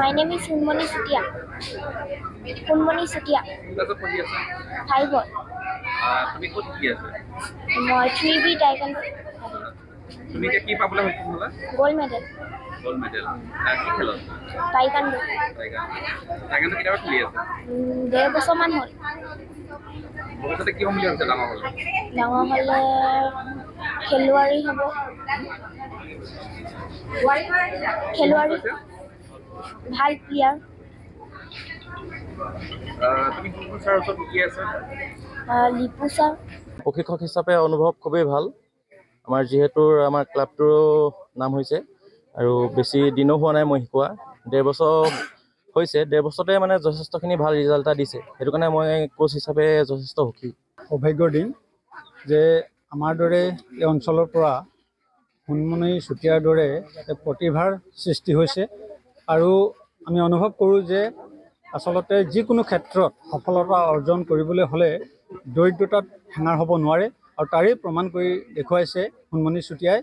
My name is Hunmoni Sutia. Hunmoni Sutia. Five. তুমি ক'ত কি আছে মই 3B taekwondo. তুমি কি পাবলৈ হৈছে তোমালা Gold medal. গোল্ড মেডেল কি খেলত Taekwondo. টাইগান কিটা খেলি আছে 1.5 বছৰমান হ'ল। ভৱিষ্যতে কি হ'ম বুলি ভাবিছা ডাঙৰ হ'লে ডাঙৰ হ'লে খেলুৱৈ হ'ব। খেলুৱৈ ভাল প্লেয়াৰ। তুমি কোন ছাৰৰ ওচৰত শিকি আছা লিপু ছাৰ। প্ৰশিক্ষক হিচাপে অনুভৱ খুবেই ভাল আমাৰ যিহেতু আমাৰ ক্লাবটোৰ নাম হৈছে আৰু বেছি দিনো হোৱা নাই মই শিকোৱা 1.5 বছৰ হৈছে 1.5 বছৰতে মানে যথেষ্টখিনি ভাল ৰিজাল্ট এটা দিছে সেইটো কাৰণে মই কোচ হিচাপে যথেষ্ট সুখী সৌভাগ্যৰ দিন যে আমাৰ দৰে এই অঞ্চলৰ পৰা হুনমনি চুতীয়াৰ দৰে প্ৰতিভাৰ সৃষ্টি হৈছে আৰু আমি অনুভৱ কৰোঁ যে আচলতে যিকোনো ক্ষেত্ৰত সফলতা অৰ্জন কৰিবলৈ হ'লে দৰিদ্ৰতাত হেঙাৰ হ'ব নোৱাৰে আৰু তাৰেই প্ৰমাণ কৰি দেখুৱাইছে হুনমনি চুতীয়াই